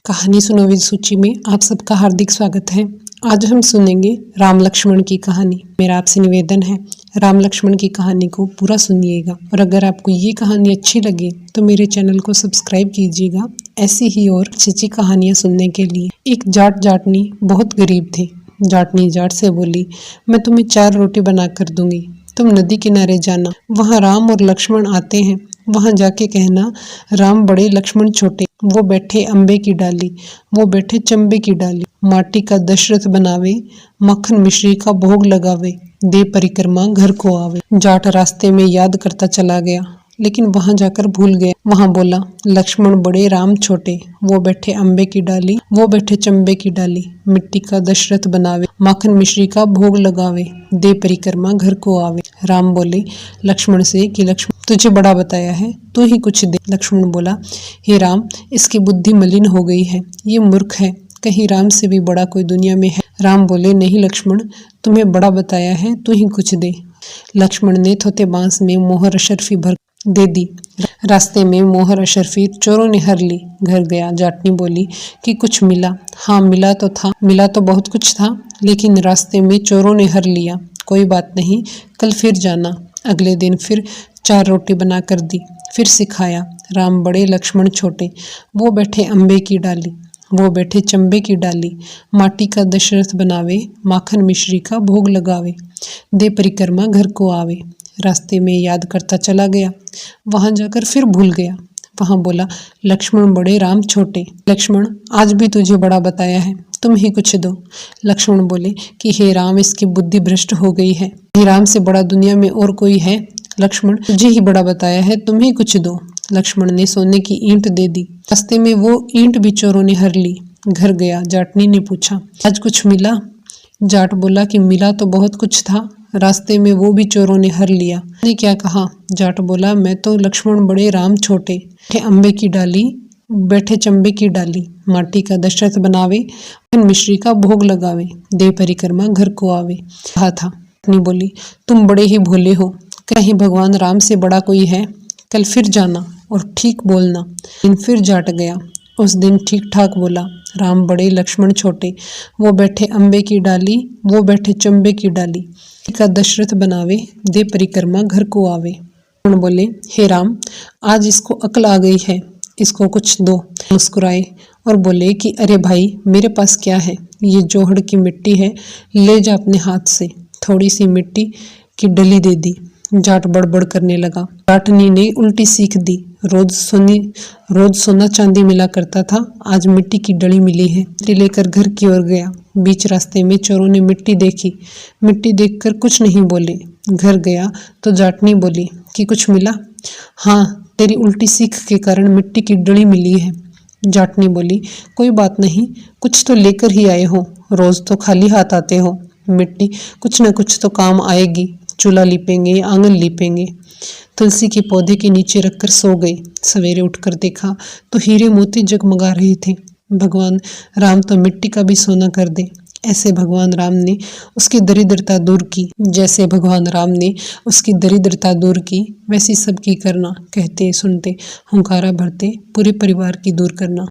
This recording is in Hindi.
कहानी सुनोविद सूची में आप सबका हार्दिक स्वागत है। आज हम सुनेंगे राम लक्ष्मण की कहानी। मेरा आपसे निवेदन है राम लक्ष्मण की कहानी को पूरा सुनिएगा और अगर आपको ये कहानी अच्छी लगे तो मेरे चैनल को सब्सक्राइब कीजिएगा ऐसी ही और अच्छी कहानियाँ सुनने के लिए। एक जाट जाटनी बहुत गरीब थे। जाटनी जाट से बोली, मैं तुम्हें 4 रोटी बना कर दूंगी, तुम नदी किनारे जाना, वहाँ राम और लक्ष्मण आते हैं, वहाँ जाके कहना राम बड़े लक्ष्मण छोटे, वो बैठे अम्बे की डाली, वो बैठे चंबे की डाली, माटी का दशरथ बनावे, मक्खन मिश्री का भोग लगावे, दे परिक्रमा घर को आवे। जाट रास्ते में याद करता चला गया लेकिन वहां जाकर भूल गया। वहां बोला लक्ष्मण बड़े राम छोटे, वो बैठे अम्बे की डाली, वो बैठे चंबे की डाली, मिट्टी का दशरथ बनावे, माखन मिश्री का भोग लगावे, दे परिक्रमा घर को आवे। राम बोले लक्ष्मण से कि लक्ष्मण तुझे बड़ा बताया है, तू ही कुछ दे। लक्ष्मण बोला हे राम, इसकी बुद्धि मलिन हो गई है, ये मूर्ख है, कहीं राम से भी बड़ा कोई दुनिया में है। राम बोले नहीं लक्ष्मण, तुम्हें बड़ा बताया है, तू ही कुछ दे। लक्ष्मण ने थोते बांस में मोहर अशर्फी भर दे दी। रास्ते में मोहर अशर्फी चोरों ने हर ली। घर गया। जाटनी बोली कि कुछ मिला? हाँ मिला तो था, मिला तो बहुत कुछ था, लेकिन रास्ते में चोरों ने हर लिया। कोई बात नहीं, कल फिर जाना। अगले दिन फिर 4 रोटी बना कर दी, फिर सिखाया राम बड़े लक्ष्मण छोटे, वो बैठे अम्बे की डाली, वो बैठे चंबे की डाली, माटी का दशरथ बनावे, माखन मिश्री का भोग लगावे, दे परिक्रमा घर को आवे। रास्ते में याद करता चला गया, वहां जाकर फिर भूल गया। वहां बोला लक्ष्मण बड़े राम छोटे, लक्ष्मण आज भी तुझे बड़ा बताया है, तुम ही कुछ दो। लक्ष्मण बोले कि हे राम, इसकी बुद्धि भ्रष्ट हो गई है, हे राम से बड़ा दुनिया में और कोई है? लक्ष्मण तुझे ही बड़ा बताया है, तुम ही कुछ दो। लक्ष्मण ने सोने की ईंट दे दी। रास्ते में वो ईंट भी चोरों ने हर ली। घर गया। जाटनी ने पूछा आज कुछ मिला? जाट बोला कि मिला तो बहुत कुछ था, रास्ते में वो भी चोरों ने हर लिया। ने क्या कहा? जाट बोला मैं तो लक्ष्मण बड़े राम छोटे, बैठे अम्बे की डाली, बैठे चंबे की डाली, माटी का दशरथ बनावे, मिश्री का भोग लगावे, दे परिक्रमा घर को आवे। कहा था। जाटनी बोली तुम बड़े ही भोले हो, कहीं भगवान राम से बड़ा कोई है? कल फिर जाना और ठीक बोलना। दिन फिर जाट गया। उस दिन ठीक ठाक बोला राम बड़े लक्ष्मण छोटे, वो बैठे अम्बे की डाली, वो बैठे चंबे की डाली, का दशरथ बनावे, दे परिक्रमा घर को आवे। बोले हे राम, आज इसको अकल आ गई है, इसको कुछ दो। मुस्कुराए और बोले कि अरे भाई, मेरे पास क्या है, ये जोहड़ की मिट्टी है, ले जा अपने हाथ से। थोड़ी सी मिट्टी की डली दे दी। जाट बड़बड़ करने लगा। जाटनी ने उल्टी सीख दी। रोज सोना चांदी मिला करता था, आज मिट्टी की डली मिली है। मिट्टी लेकर घर की ओर गया। बीच रास्ते में चोरों ने मिट्टी देखी। मिट्टी देखकर कुछ नहीं बोले। घर गया तो जाटनी बोली कि कुछ मिला? हाँ, तेरी उल्टी सीख के कारण मिट्टी की डली मिली है। जाटनी बोली कोई बात नहीं, कुछ तो लेकर ही आए हो, रोज तो खाली हाथ आते हो, मिट्टी कुछ न कुछ तो काम आएगी। चूल्हा लीपेंगे, आंगन लीपेंगे। तुलसी के पौधे के नीचे रखकर सो गए। सवेरे उठकर देखा तो हीरे मोती जगमगा रहे थे। भगवान राम तो मिट्टी का भी सोना कर दे। ऐसे भगवान राम ने उसकी दरिद्रता दूर की, जैसे भगवान राम ने उसकी दरिद्रता दूर की, वैसी सबकी करना। कहते सुनते हुंकारा भरते पूरे परिवार की दूर करना।